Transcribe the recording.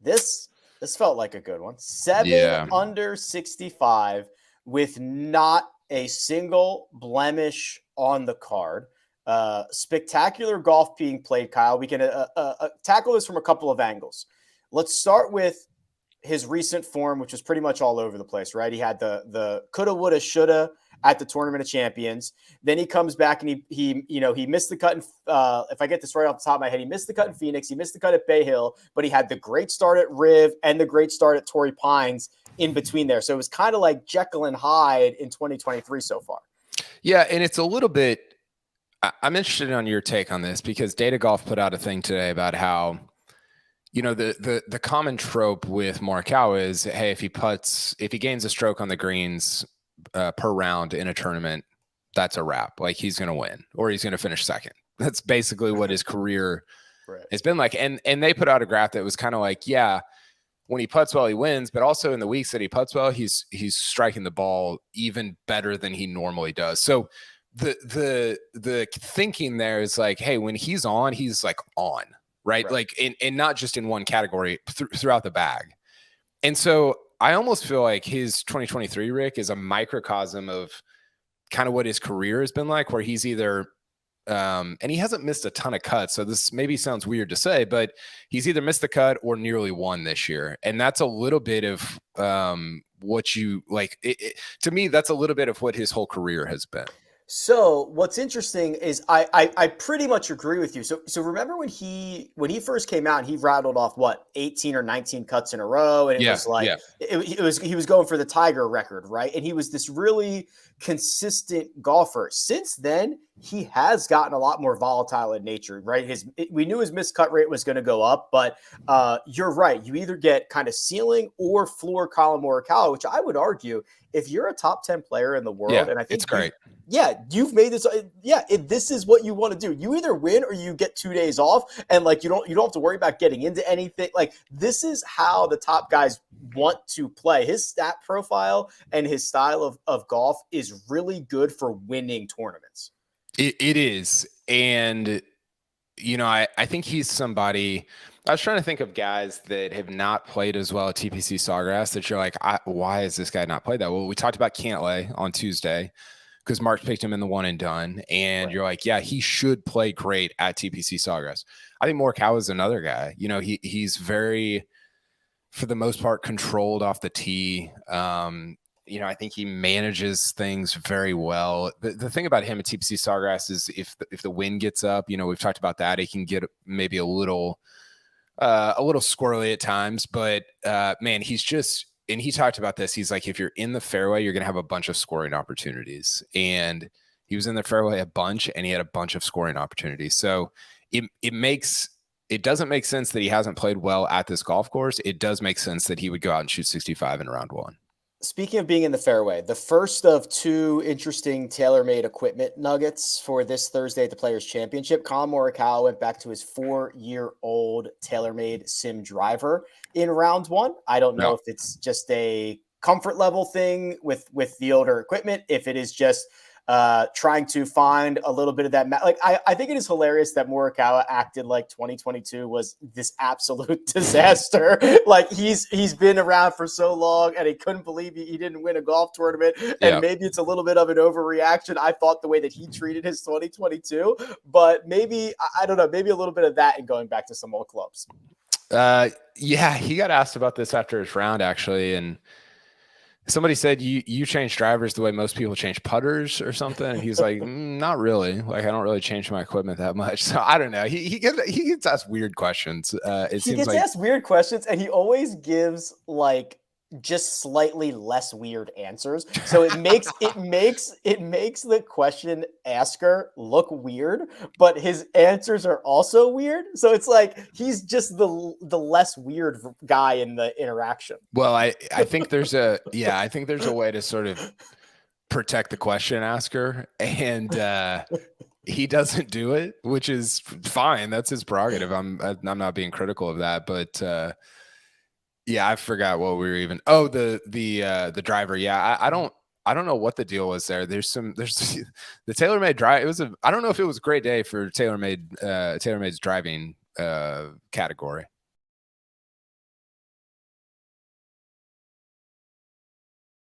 This felt like a good one. 7 Yeah. under 65 with not a single blemish on the card. Spectacular golf being played, Kyle. We can tackle this from a couple of angles. Let's start with his recent form, which was pretty much all over the place, right? He had the coulda, woulda, shoulda at the Tournament of Champions. Then he comes back and he missed the cut. If I get this right off the top of my head, he missed the cut in Phoenix. He missed the cut at Bay Hill, but he had the great start at Riv and the great start at Torrey Pines in between there. So it was kind of like Jekyll and Hyde in 2023 so far. Yeah, and it's a little bit. I'm interested on your take on this because Data Golf put out a thing today about how, the common trope with Morikawa is, hey, if he gains a stroke on the greens per round in a tournament, that's a wrap. Like he's going to win or he's going to finish second. That's basically what his career has been like. And they put out a graph that was kind of like, yeah, when he putts well, he wins, but also in the weeks that he putts well, he's striking the ball even better than he normally does. So the thinking there is like, hey, when he's on, he's like on, right? Like and not just in one category throughout the bag. And so I almost feel like his 2023 Rick is a microcosm of kind of what his career has been like, where he's either and he hasn't missed a ton of cuts. So this maybe sounds weird to say, but he's either missed the cut or nearly won this year. And that's a little bit of what you like. To me, that's a little bit of what his whole career has been. So what's interesting is I pretty much agree with you. So remember when he first came out and he rattled off 18 or 19 cuts in a row, and it was like he was going for the Tiger record, right? And he was this really consistent golfer. Since then, he has gotten a lot more volatile in nature, right? We knew his missed cut rate was going to go up, but you're right. You either get kind of ceiling or floor Collin Morikawa, which I would argue if you're a top 10 player in the world, and I think it's great. You've made this. This is what you want to do. You either win or you get 2 days off, and like you don't have to worry about getting into anything. Like this is how the top guys want to play. His stat profile and his style of golf is really good for winning tournaments. It is, and I think he's somebody. I was trying to think of guys that have not played as well at TPC Sawgrass that you're like, why has this guy not played that? Well, we talked about Cantlay on Tuesday because Mark picked him in the one and done. And you're like, yeah, he should play great at TPC Sawgrass. I think Morikawa is another guy. He's very, for the most part, controlled off the tee. I think he manages things very well. The thing about him at TPC Sawgrass is if the wind gets up, we've talked about that. He can get maybe a little squirrely at times, but man, he's just, and he talked about this. He's like, if you're in the fairway, you're going to have a bunch of scoring opportunities. And he was in the fairway a bunch and he had a bunch of scoring opportunities. So it doesn't make sense that he hasn't played well at this golf course. It does make sense that he would go out and shoot 65 in round one. Speaking of being in the fairway, the first of two interesting TaylorMade equipment nuggets for this Thursday at the Players Championship. Collin Morikawa went back to his 4-year-old TaylorMade Sim driver in round one. I don't know if it's just a comfort level thing with the older equipment, if it is just trying to find a little bit of that. I think it is hilarious that Morikawa acted like 2022 was this absolute disaster. Like he's been around for so long and he couldn't believe he didn't win a golf tournament. And maybe it's a little bit of an overreaction. I thought the way that he treated his 2022, but maybe, I don't know, maybe a little bit of that and going back to some old clubs. He got asked about this after his round actually. And somebody said you change drivers the way most people change putters or something. And he's like, not really. Like I don't really change my equipment that much. So I don't know. He gets asked weird questions. He gets asked weird questions, and he always gives like just slightly less weird answers. So it makes the question asker look weird, but his answers are also weird. So it's like he's just the less weird guy in the interaction. Well, I think there's a way to sort of protect the question asker, and he doesn't do it, which is fine. That's his prerogative. I'm not being critical of that, but yeah, I forgot what we were even. Oh, the driver. Yeah, I don't know what the deal was there. There's the TaylorMade drive. I don't know if it was a great day for TaylorMade's driving category.